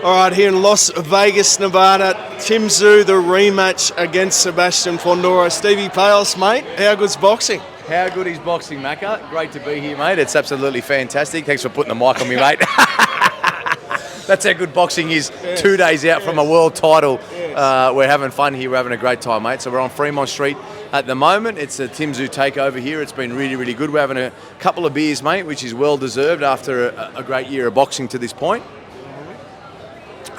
All right, here in Las Vegas, Nevada, Tszyu, the rematch against Sebastian Fundora. Stevie Peios, mate, how good's boxing? How good is boxing, Macca? Great to be here, mate. It's absolutely fantastic. Thanks for putting the mic on me, mate. That's how good boxing is. Yes. 2 days out from a world title. Yes. We're having fun here. We're having a great time, mate. So we're on Fremont Street at the moment. It's a Tszyu takeover here. It's been really, really good. We're having a couple of beers, mate, which is well deserved after a great year of boxing to this point.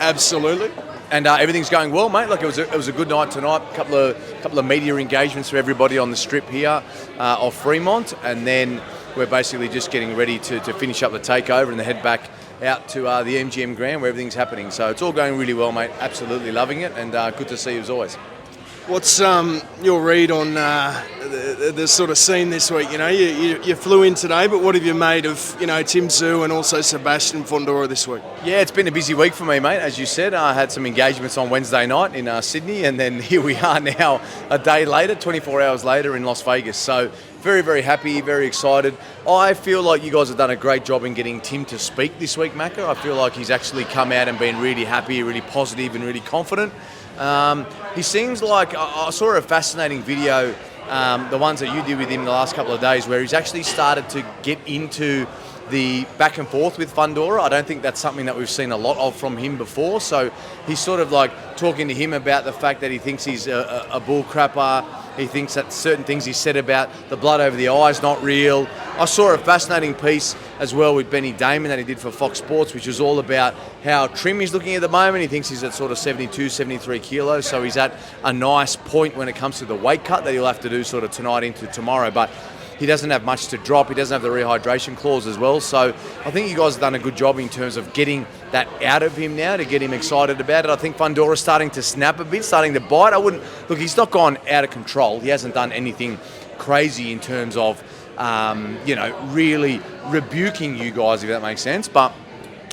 Absolutely. And everything's going well, mate. Look, it was a good night tonight. Couple of media engagements for everybody on the strip here of Fremont, and then we're basically just getting ready to finish up the takeover and then head back out to the MGM Grand where everything's happening. So it's all going really well, mate. Absolutely loving it, and good to see you as always. What's your read on the sort of scene this week? You know, you flew in today, but what have you made of, Tszyu and also Sebastian Fundora this week? Yeah, it's been a busy week for me, mate. As you said, I had some engagements on Wednesday night in Sydney, and then here we are now a day later, 24 hours later in Las Vegas. So very, very happy, very excited. I feel like you guys have done a great job in getting Tim to speak this week, Macca. I feel like he's actually come out and been really happy, really positive and really confident. He seems like, I saw a fascinating video, the ones that you did with him the last couple of days, where he's actually started to get into the back and forth with Fundora. I don't think that's something that we've seen a lot of from him before. So he's sort of like talking to him about the fact that he thinks he's a bull crapper. He thinks that certain things he said about the blood over the eye is not real. I saw a fascinating piece as well with Benny Damon that he did for Fox Sports, which was all about how trim he's looking at the moment. He thinks he's at sort of 72, 73 kilos. So he's at a nice point when it comes to the weight cut that he'll have to do sort of tonight into tomorrow. But he doesn't have much to drop. He doesn't have the rehydration clause as well. So I think you guys have done a good job in terms of getting that out of him now to get him excited about it. I think Fundora's starting to snap a bit, starting to bite. Look, he's not gone out of control. He hasn't done anything crazy in terms of, really rebuking you guys, if that makes sense. But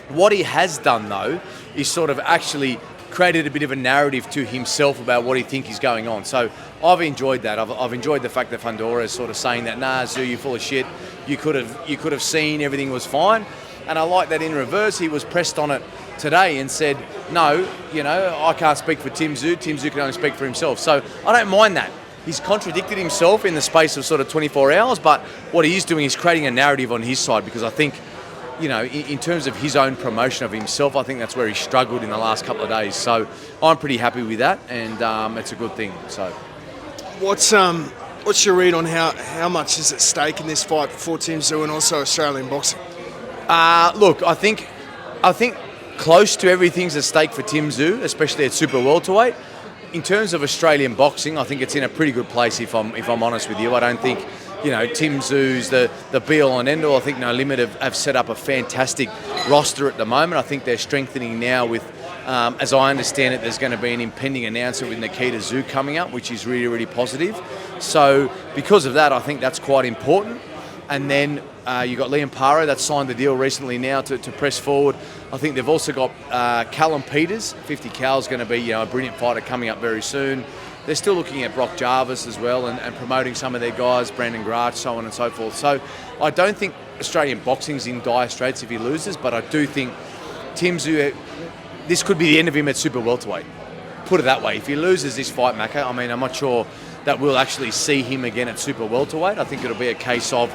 what he has done, though, is sort of actually created a bit of a narrative to himself about what he thinks is going on. So I've enjoyed that. I've enjoyed the fact that Fundora is sort of saying that, nah, Tszyu, you're full of shit. You could have seen everything was fine. And I like that in reverse, he was pressed on it today and said, no, I can't speak for Tszyu. Tszyu can only speak for himself. So I don't mind that. He's contradicted himself in the space of sort of 24 hours, but what he is doing is creating a narrative on his side, because I think, in terms of his own promotion of himself, I think that's where he struggled in the last couple of days. So I'm pretty happy with that, and it's a good thing. So, what's your read on how much is at stake in this fight for Tszyu and also Australian boxing? Look, I think close to everything's at stake for Tszyu, especially at super welterweight. In terms of Australian boxing, I think it's in a pretty good place. If I'm honest with you, I don't think Tszyu's the be-all and end-all. I think No Limit have set up a fantastic roster at the moment. I think they're strengthening now with, as I understand it, there's going to be an impending announcement with Nikita Tszyu coming up, which is really, really positive. So because of that, I think that's quite important. And then you've got Liam Paro that's signed the deal recently now to press forward. I think they've also got Callum Peters. 50 Cal's going to be a brilliant fighter coming up very soon. They're still looking at Brock Jarvis as well and promoting some of their guys, Brandon Grach, so on and so forth. So I don't think Australian boxing's in dire straits if he loses, but I do think Tszyu, this could be the end of him at super welterweight. Put it that way. If he loses this fight, Macca, I'm not sure that we'll actually see him again at super welterweight. I think it'll be a case of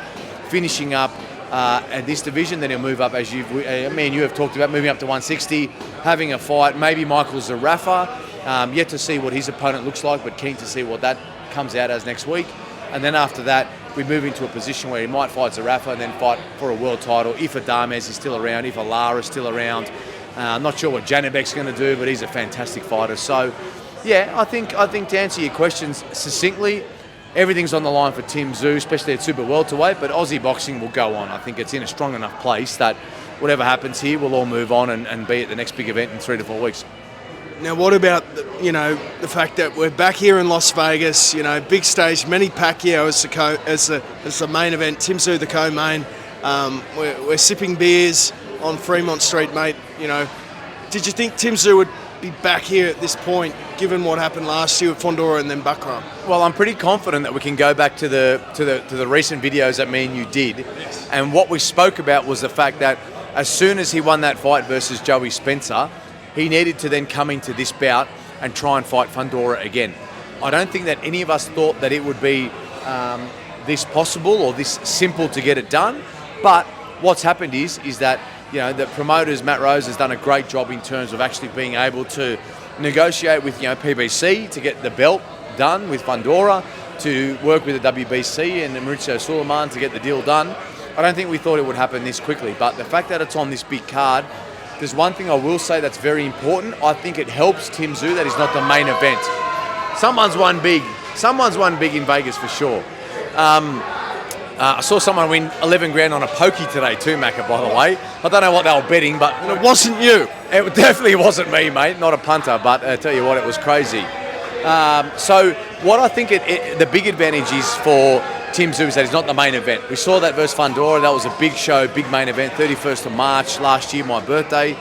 finishing up at this division, then he'll move up, as me and you have talked about, moving up to 160, having a fight, maybe Michael Zarafa. Yet to see what his opponent looks like, but keen to see what that comes out as next week. And then after that, we move into a position where he might fight Zarafa and then fight for a world title if Adames is still around, if Alara is still around. I'm not sure what Janibek's going to do, but he's a fantastic fighter. So, yeah, I think to answer your questions succinctly, everything's on the line for Tszyu, especially at super welterweight, but Aussie boxing will go on. I think it's in a strong enough place that whatever happens here, we'll all move on and be at the next big event in 3 to 4 weeks. Now, what about the fact that we're back here in Las Vegas? Big stage, Manny Pacquiao as the main event, Tszyu the co-main. We're sipping beers on Fremont Street, mate. Did you think Tszyu would be back here at this point, given what happened last year with Fundora and then Bakram? Well, I'm pretty confident that we can go back to the recent videos that me and you did, yes. And what we spoke about was the fact that as soon as he won that fight versus Joey Spencer, he needed to then come into this bout and try and fight Fundora again. I don't think that any of us thought that it would be this possible or this simple to get it done. But what's happened is that, you know, the promoters, Matt Rose, has done a great job in terms of actually being able to negotiate with, you know, PBC to get the belt done with Fundora, to work with the WBC and Tszyu-Sebastian to get the deal done. I don't think we thought it would happen this quickly, but the fact that it's on this big card, there's one thing I will say that's very important. I think it helps Tszyu that he's not the main event. Someone's won big in Vegas for sure. I saw someone win 11 grand on a pokey today too, Macca, by the way. I don't know what they were betting, but it wasn't you. It definitely wasn't me, mate. Not a punter, but I tell you what, it was crazy. So what I think the big advantage is for Tszyu is that he's not the main event. We saw that versus Fundora. That was a big show, big main event, 31st of March last year, my birthday.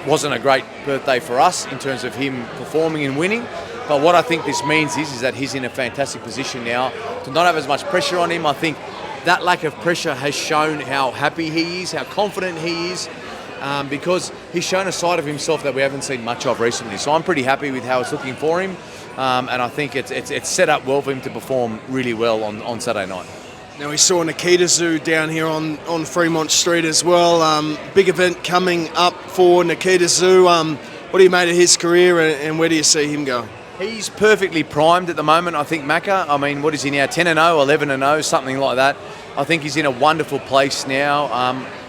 Wasn't a great birthday for us in terms of him performing and winning. But what I think this means is that he's in a fantastic position now to not have as much pressure on him. I think that lack of pressure has shown how happy he is, how confident he is, because he's shown a side of himself that we haven't seen much of recently. So I'm pretty happy with how it's looking for him, and I think it's set up well for him to perform really well on Saturday night. Now we saw Tszyu down here on Fremont Street as well. Big event coming up for Tszyu. What do you make of his career, and where do you see him going? He's perfectly primed at the moment, I think, Macca. I mean, what is he now, 10-0, 11-0, something like that. I think he's in a wonderful place now.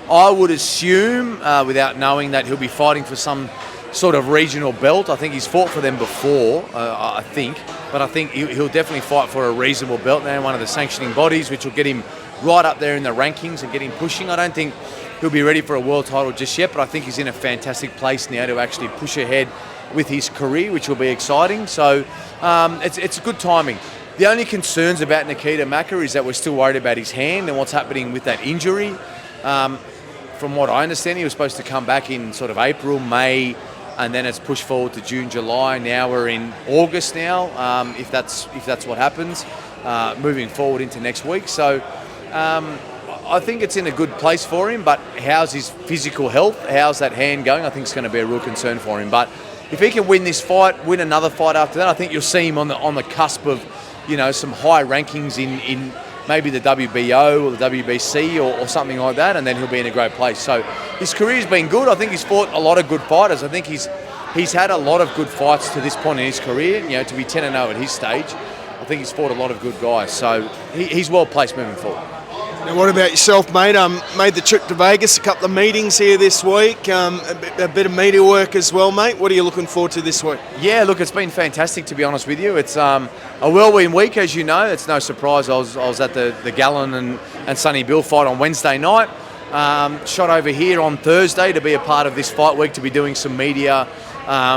I would assume, without knowing, that he'll be fighting for some sort of regional belt. I think he's fought for them before, I think. But I think he'll definitely fight for a reasonable belt now, one of the sanctioning bodies, which will get him right up there in the rankings and get him pushing. I don't think he'll be ready for a world title just yet, but I think he's in a fantastic place now to actually push ahead with his career, which will be exciting. So it's good timing. The only concerns about Nikita Macca is that we're still worried about his hand and what's happening with that injury. From what I understand, he was supposed to come back in sort of April, May, and then it's pushed forward to June, July. Now we're in August now, if that's what happens, moving forward into next week. So I think it's in a good place for him, but how's his physical health? How's that hand going? I think it's going to be a real concern for him. But if he can win this fight, win another fight after that, I think you'll see him on the cusp of, you know, some high rankings in maybe the WBO or the WBC or something like that, and then he'll be in a great place. So his career's been good. I think he's fought a lot of good fighters. I think he's had a lot of good fights to this point in his career. You know, to be 10-0 at his stage, I think he's fought a lot of good guys. So he's well placed moving forward. Now, what about yourself, mate? Made the trip to Vegas, a couple of meetings here this week, a bit of media work as well, mate. What are you looking forward to this week? Yeah, look, it's been fantastic, to be honest with you. It's a whirlwind week, as you know. It's no surprise. I was at the Gallen and Sonny Bill fight on Wednesday night. Shot over here on Thursday to be a part of this fight week, to be doing some media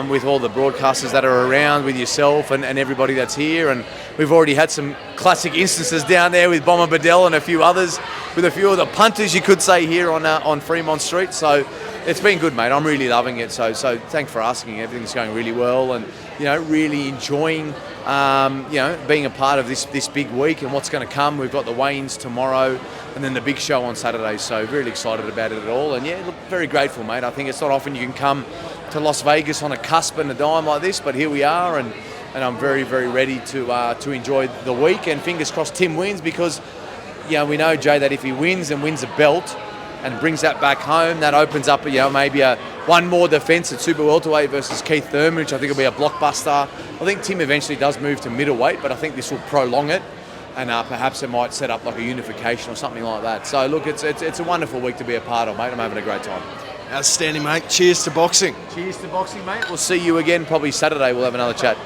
with all the broadcasters that are around, with yourself and everybody that's here. And we've already had some classic instances down there with Bomber Bedell and a few others, with a few of the punters, you could say, here on Fremont Street. So it's been good, mate. I'm really loving it. So thanks for asking. Everything's going really well, and, you know, really enjoying being a part of this big week and what's going to come. We've got the weigh-ins tomorrow and then the big show on Saturday. So really excited about it all. And yeah, look, very grateful, mate. I think it's not often you can come to Las Vegas on a cusp and a dime like this, but here we are, and I'm very, very ready to enjoy the week. And fingers crossed Tim wins, because, you know, we know, Jay, that if he wins and wins a belt and brings that back home, that opens up, you know, maybe one more defence at super welterweight versus Keith Thurman, which I think will be a blockbuster. I think Tim eventually does move to middleweight, but I think this will prolong it, and perhaps it might set up like a unification or something like that. So look, it's a wonderful week to be a part of, mate. I'm having a great time. Outstanding, mate. Cheers to boxing. Cheers to boxing, mate. We'll see you again probably Saturday. We'll have another chat.